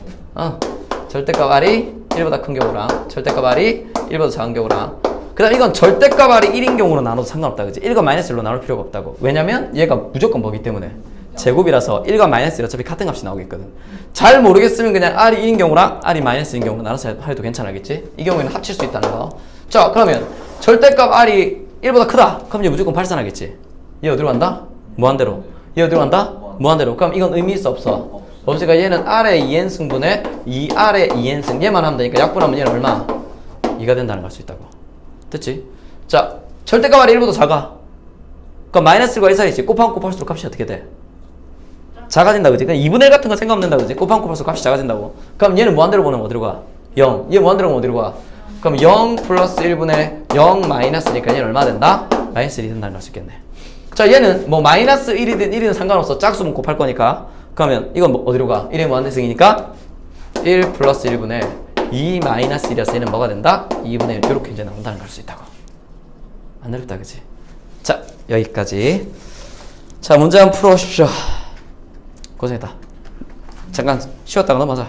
절대값 R이 1보다 큰 경우랑 절대값 R이 1보다 작은 경우랑 그 다음 이건 절대값 R이 1인 경우로 나눠도 상관없다 그지? 1과 마이너스 1로 나눌 필요가 없다고. 왜냐면 얘가 무조건 뭐기 때문에 제곱이라서 1과 마이너스 1 어차피 같은 값이 나오겠거든. 잘 모르겠으면 그냥 R이 1인 경우랑 R이 마이너스 1인 경우로 나눠서 해도 괜찮겠지? 이 경우에는 합칠 수 있다는 거. 자, 그러면 절대값 R이 1보다 크다. 그럼 얘 무조건 발산하겠지? 얘 어디로 간다? 무한대로. 얘 어디로 간다? 무한대로. 그럼 이건 의미 있어 없어? 없으니까 얘는 R의 2n승분의 2R의 2n승 얘만 하면 되니까 약분하면 얘는 얼마? 2가 된다는 걸 알 수 있다고. 됐지? 자, 절대값 R이 1보다 작아. 그럼 마이너스 1과 1 사이지. 곱하면 곱할수록 값이 어떻게 돼? 작아진다 그지? 그냥 2분의 1 같은 거 생각하면 된다 그지? 곱하면 곱할수록 값이 작아진다고. 그럼 얘는 무한대로 보내면 어디로 가? 0. 얘 무한대로 보면 어디로 가? 그럼 0 플러스 1분의 0 마이너스니까 얘는 얼마 된다? 마이너스 1이 된다는 걸 알 수 있겠네. 자, 얘는 뭐 마이너스 1이든 1이든 상관없어. 짝수면 곱할 거니까. 그러면 이건 뭐 어디로 가? 1의 무한대승이니까 1 플러스 1분의 2 마이너스 1이라서 얘는 뭐가 된다? 2분의 1 이렇게 이제 나온다는 걸 알 수 있다고. 안 어렵다 그지? 자, 여기까지. 자, 문제 한번 풀어보십시오. 고생했다. 잠깐 쉬었다가 넘어가자.